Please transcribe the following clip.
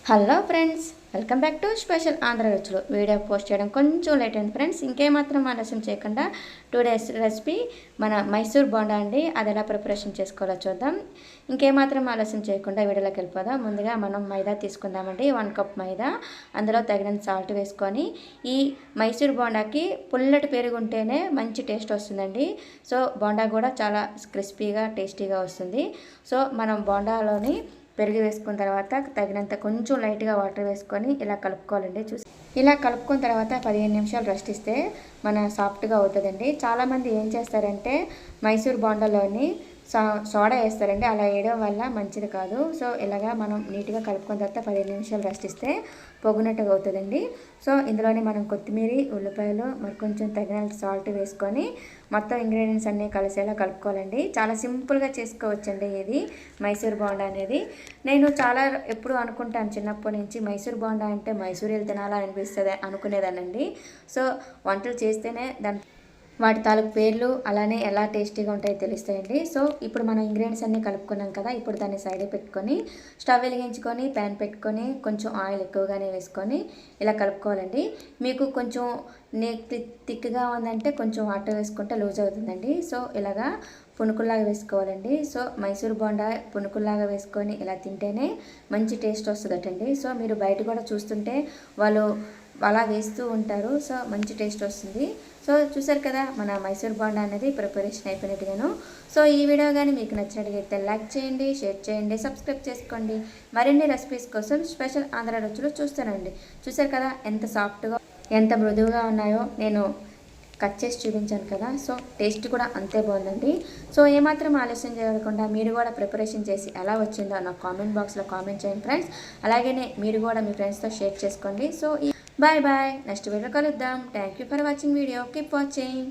Hello friends, welcome back to special Andhra రుచులు. Video post చేయడం కొంచెం లేట్ అయింది ఫ్రెండ్స్. ఇంకేమాత్రం ఆలస్యం చేయకుండా 2 days రెసిపీ మన మైసూర్ బోండా అండి. అది ఎలా ప్రిపరేషన్ చేసుకోవాలో చూద్దాం. ఇంకేమాత్రం ఆలస్యం చేయకుండా వీడియోలోకి వెళ్ళిపోదాం. ముందుగా మనం మైదా తీసుకుందామండి. 1 cup మైదా, అందులో తగినంత సాల్ట్ వేసుకొని, ఈ మైసూర్ బోండాకి పుల్లటి పెరుగు ఉంటేనే మంచి టేస్ట్ వస్తుందండి. సో బోండా కూడా చాలా క్రిస్పీగా టేస్టీగా వస్తుంది. సో మనం బోండాలోని పెరుగు వేసుకున్న తర్వాత తగినంత కొంచెం లైట్గా వాటర్ వేసుకొని ఇలా కలుపుకోవాలండి. ఇలా కలుపుకున్న తర్వాత 15 నిమిషాలు రెస్ట్ ఇస్తే మన సాఫ్ట్గా అవుతుందండి. చాలామంది ఏం చేస్తారంటే మైసూర్ బోండాలోని సోడా వేస్తారండి. అలా వేయడం వల్ల మంచిది కాదు. సో ఇలాగా మనం నీట్గా కలుపుకున్న తర్వాత 15 నిమిషాలు రెస్ట్ ఇస్తే పొగునట్టుగా అవుతుందండి. సో ఇందులోనే మనం కొత్తిమీర, ఉల్లిపాయలు, మరి కొంచెం తగినంత సాల్ట్ వేసుకొని మొత్తం ఇంగ్రీడియంట్స్ అన్నీ కలిసేలా కలుపుకోవాలండి. చాలా సింపుల్గా చేసుకోవచ్చండి ఇది మైసూర్ బోండా అనేది. నేను ఎప్పుడు అనుకుంటాను చిన్నప్పటి నుంచి మైసూర్ బోండా అంటే మైసూరీలు తినాలా అనిపిస్తుంది అనుకునేదానండి. సో వంటలు చేస్తేనే వాటి తాలూకు పేర్లు అలానే ఎలా టేస్టీగా ఉంటాయో తెలుస్తాయండి. సో ఇప్పుడు మనం ఇంగ్రీడియంట్స్ అన్నీ కలుపుకున్నాం కదా, ఇప్పుడు దాన్ని సైడ్ పెట్టుకొని స్టవ్ వెలిగించుకొని ప్యాన్ పెట్టుకొని కొంచెం ఆయిల్ ఎక్కువగానే వేసుకొని ఇలా కలుపుకోవాలండి. మీకు కొంచెం థిక్గా ఉందంటే కొంచెం వాటర్ వేసుకుంటే లూజ్ అవుతుందండి. సో ఇలాగా పునుకుల్లాగా వేసుకోవాలండి. సో మైసూర్ బోండా పునుకుల్లాగా వేసుకొని ఇలా తింటేనే మంచి టేస్ట్ వస్తుందటండి. సో మీరు బయట కూడా చూస్తుంటే వాళ్ళు అలా వేస్తూ ఉంటారు. సో మంచి టేస్ట్ వస్తుంది. సో చూసారు కదా, మన మైసూర్ బోండా అనేది ప్రిపరేషన్ అయిపోయినట్టుగాను. సో ఈ వీడియో కానీ మీకు నచ్చినట్టుగైతే లైక్ చేయండి, షేర్ చేయండి, సబ్స్క్రైబ్ చేసుకోండి. మరిన్ని రెసిపీస్ కోసం స్పెషల్ ఆంధ్ర రుచులు చూస్తానండి. చూసారు కదా ఎంత సాఫ్ట్గా ఎంత మృదువుగా ఉన్నాయో. నేను కట్ చేసి చూపించాను కదా. సో టేస్ట్ కూడా అంతే బాగుందండి. సో ఏమాత్రం ఆలస్యం చేయకుండా మీరు కూడా ప్రిపరేషన్ చేసి ఎలా వచ్చిందో నాకు కామెంట్ బాక్స్లో కామెంట్ చేయండి ఫ్రెండ్స్. అలాగే మీరు కూడా మీ ఫ్రెండ్స్తో షేర్ చేసుకోండి. So bye bye, next video కలుద్దాం. Thank you for watching video. Keep watching.